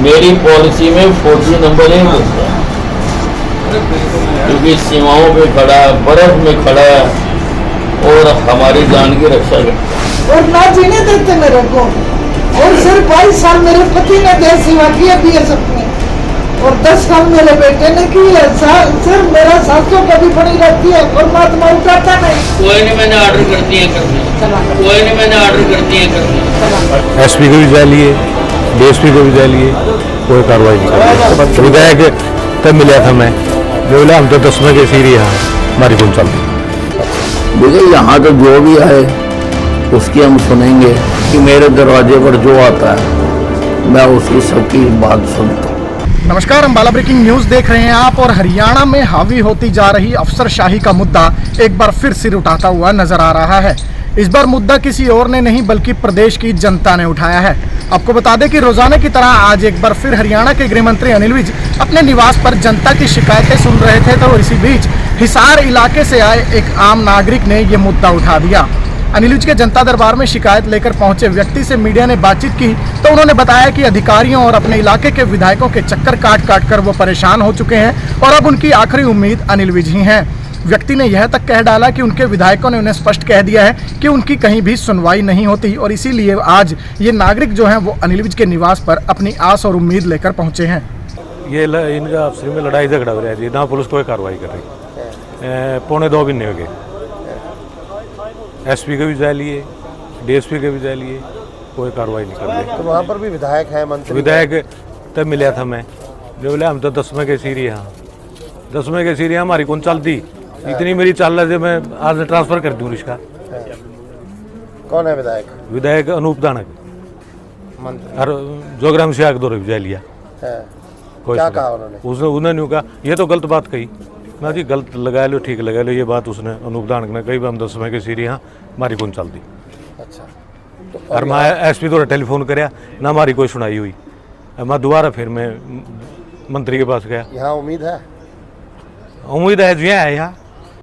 मेरी पॉलिसी में फौजी नंबर 1 होता है, क्योंकि सीमाओं पे खड़ा है, बर्फ में खड़ा है और हमारी जान की रक्षा करता है। और ना जीने देते मेरे को, और सिर्फ 22 साल मेरे पति ने देश सेवा की है BSF में, और 10 साल मेरे बेटे ने की है। सिर्फ मेरा 700 कभी पड़ी रहती है और महात्मा उठाता नहीं। कोई नहीं, मैंने ऑर्डर कर दिया करने, कोई नहीं, मैंने ऑर्डर कर दिया करने। SP को भी जा लिए, DSP को भी जा लिए, कोई कार्रवाई नहीं कर। विधायक तब मिला था मैं, जो बोला हम तो 10वें के सीरी यहाँ हमारी कौन चलती। देखिए यहाँ तो जो भी आए उसकी हम सुनेंगे, कि मेरे दरवाजे पर जो आता है मैं उसकी सबकी बात सुनता हूँ। नमस्कार, अम्बाला ब्रेकिंग न्यूज देख रहे हैं आप। और हरियाणा में हावी होती जा रही अफसरशाही का मुद्दा एक बार फिर सिर उठाता हुआ नजर आ रहा है। इस बार मुद्दा किसी और ने नहीं बल्कि प्रदेश की जनता ने उठाया है। आपको बता दें कि रोजाना की तरह आज एक बार फिर हरियाणा के गृह मंत्री अनिल विज अपने निवास पर जनता की शिकायतें सुन रहे थे, तो इसी बीच हिसार इलाके से आए एक आम नागरिक ने ये मुद्दा उठा दिया। अनिल विज के जनता दरबार में शिकायत लेकर पहुंचे व्यक्ति से मीडिया ने बातचीत की, तो उन्होंने बताया कि अधिकारियों और अपने इलाके के विधायकों के चक्कर काट काट कर वो परेशान हो चुके हैं और अब उनकी आखिरी उम्मीद अनिल विज ही हैं। व्यक्ति ने यह तक कह डाला कि उनके विधायकों ने उन्हें स्पष्ट कह दिया है कि उनकी कहीं भी सुनवाई नहीं होती, और इसीलिए आज ये नागरिक जो हैं वो अनिल विज के निवास पर अपनी आस और उम्मीद लेकर पहुंचे हैं। ये इनका आपस में लड़ाई झगड़ा हो रहा है, ना पुलिस कोई कार्रवाई कर रही। 1:45 महीने हो गए, SP के भी जा लिए, DSP के भी जा लिए, कोई कार्रवाई नहीं कर रही। तो वहाँ पर भी विधायक है, मंत्री विधायक तब मिला था मैं, जो बोले हम तो 10वें के सीरी यहाँ 10वें के सीरी हमारी कौन चलती। इतनी मेरी चाल है, मैं आज ट्रांसफर कर दूँ इसका। कौन है विधायक? विधायक अनूप दानक, मंत्री और जोग्राम से आग दौरे जा लिया। क्या कहा उन्होंने? उन्होंने कहा ये तो गलत बात कही। ना जी गलत लगा लो, ठीक लगा लो, ये बात उसने अनूप दानक ने कही। हम 10वें के सीरी यहाँ हमारी कौन चलती। अच्छा, तो और मैं SP तो टेलीफोन कराया ना, हमारी कोई सुनाई हुई। मैं दोबारा फिर मैं मंत्री के पास गया। यहाँ उम्मीद है जी है यहाँ।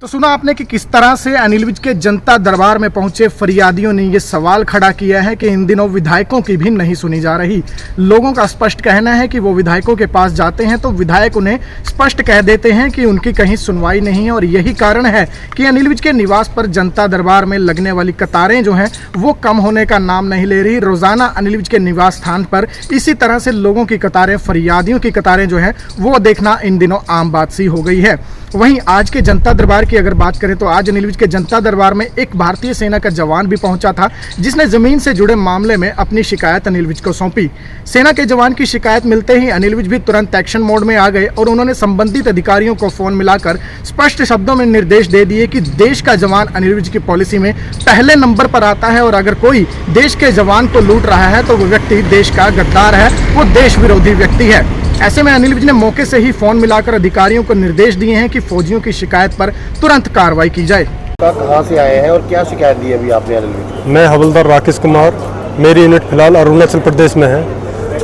तो सुना आपने कि किस तरह से अनिल विज के जनता दरबार में पहुंचे फरियादियों ने ये सवाल खड़ा किया है कि इन दिनों विधायकों की भी नहीं सुनी जा रही। लोगों का स्पष्ट कहना है कि वो विधायकों के पास जाते हैं तो विधायक उन्हें स्पष्ट कह देते हैं कि उनकी कहीं सुनवाई नहीं है, और यही कारण है कि अनिल विज के निवास पर जनता दरबार में लगने वाली कतारें जो हैं वो कम होने का नाम नहीं ले रही। रोजाना अनिल विज के निवास स्थान पर इसी तरह से लोगों की कतारें, फरियादियों की कतारें जो है वो देखना इन दिनों आम बात सी हो गई है। वहीं आज के जनता दरबार की अगर बात करें तो आज अनिल विज के जनता दरबार में एक भारतीय सेना का जवान भी पहुंचा था, जिसने जमीन से जुड़े मामले में अपनी शिकायत अनिल विज को सौंपी। सेना के जवान की शिकायत मिलते ही अनिल विज भी तुरंत एक्शन मोड में आ गए और उन्होंने संबंधित अधिकारियों को फोन मिलाकर स्पष्ट शब्दों में निर्देश दे दिए कि देश का जवान अनिल विज की पॉलिसी में पहले नंबर पर आता है, और अगर कोई देश के जवान को लूट रहा है तो वो व्यक्ति देश का गद्दार है, वो देश विरोधी व्यक्ति है। ऐसे में अनिल विज ने मौके से ही फोन मिलाकर अधिकारियों को निर्देश दिए हैं कि फौजियों की शिकायत पर तुरंत कार्रवाई की जाए। कहाँ से आए हैं और क्या शिकायत दी अभी आपने अनिल विज? मैं हवलदार राकेश कुमार, मेरी यूनिट फिलहाल अरुणाचल प्रदेश में है,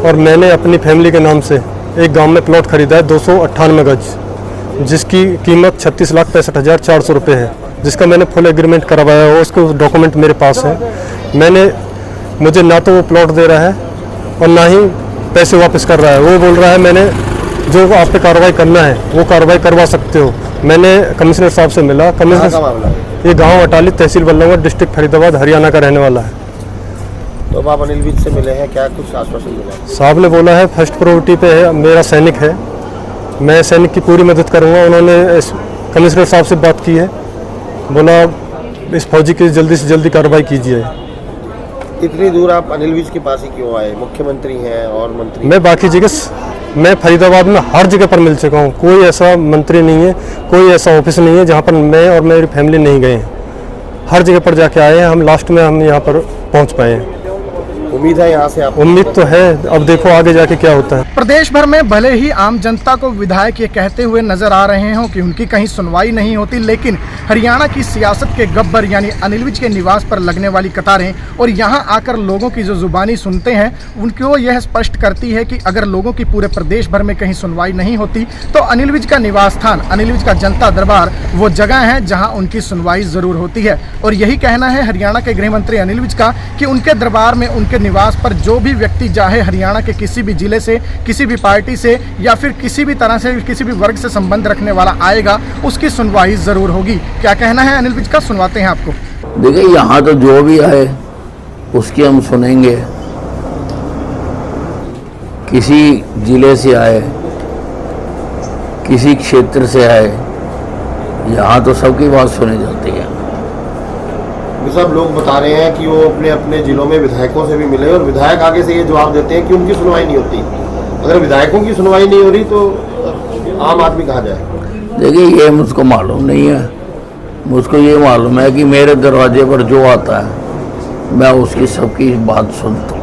और मैंने अपनी फैमिली के नाम से एक गांव में प्लॉट खरीदा है 298 गज, जिसकी कीमत 36,65,400 रुपये है, जिसका मैंने फुल एग्रीमेंट करवाया हो, उसके डॉक्यूमेंट मेरे पास है। मुझे ना तो वो प्लॉट दे रहा है और ना ही पैसे वापस कर रहा है। वो बोल रहा है मैंने जो आप पे कार्रवाई करना है वो कार्रवाई करवा सकते हो। मैंने कमिश्नर साहब से मिला। कमिश्नर ये गांव अटाली, तहसील बल्लभगढ़, डिस्ट्रिक्ट फरीदाबाद, हरियाणा का रहने वाला है। तो आप अनिल विज से मिले हैं, क्या कुछ आश्वासन मिला? साहब ने बोला है फर्स्ट प्रायोरिटी पे है, मेरा सैनिक है, मैं सैनिक की पूरी मदद करूँगा। उन्होंने कमिश्नर साहब से बात की है, बोला इस फौजी की जल्दी से जल्दी कार्रवाई कीजिए। इतनी दूर आप अनिल विज के पास ही क्यों आए? मुख्यमंत्री हैं और मंत्री। मैं बाकी जगह, मैं फरीदाबाद में हर जगह पर मिल चुका हूँ। कोई ऐसा मंत्री नहीं है, कोई ऐसा ऑफिस नहीं है जहाँ पर मैं और मेरी फैमिली नहीं गए हैं। हर जगह पर जाके आए हैं हम। लास्ट में हम यहाँ पर पहुँच पाए हैं। उम्मीद है यहाँ से आप? उम्मीद तो है, अब देखो आगे जाके क्या होता है। प्रदेश भर में भले ही आम जनता को विधायक ये कहते हुए नजर आ रहे हों कि उनकी कहीं सुनवाई नहीं होती, लेकिन हरियाणा की सियासत के गब्बर यानी अनिल विज के निवास पर लगने वाली कतारें और यहाँ आकर लोगों की जो जुबानी सुनते हैं उनको यह स्पष्ट करती है कि अगर लोगों की पूरे प्रदेश भर में कहीं सुनवाई नहीं होती तो अनिल विज का निवास स्थान, अनिल विज का जनता दरबार वो जगह है जहाँ उनकी सुनवाई जरूर होती है। और यही कहना है हरियाणा के गृह मंत्री अनिल विज का कि उनके दरबार में, उनके निवास पर जो भी व्यक्ति चाहे हरियाणा के किसी भी जिले से, किसी भी पार्टी से या फिर किसी भी तरह से, किसी भी वर्ग से संबंध रखने वाला आएगा, उसकी सुनवाई जरूर होगी। क्या कहना है अनिल विज का, सुनवाते हैं आपको। देखिए, यहाँ तो जो भी आए उसकी हम सुनेंगे। किसी जिले से आए, किसी क्षेत्र से आए, यहाँ तो सबकी बात सुनी जाती है। सब लोग बता रहे हैं कि वो अपने अपने जिलों में विधायकों से भी मिले और विधायक आगे से ये जवाब देते हैं कि उनकी सुनवाई नहीं होती। अगर विधायकों की सुनवाई नहीं हो रही तो आम आदमी कहाँ जाए? देखिए, ये मुझको मालूम नहीं है। मुझको ये मालूम है कि मेरे दरवाजे पर जो आता है मैं उसकी सबकी बात सुनता हूँ।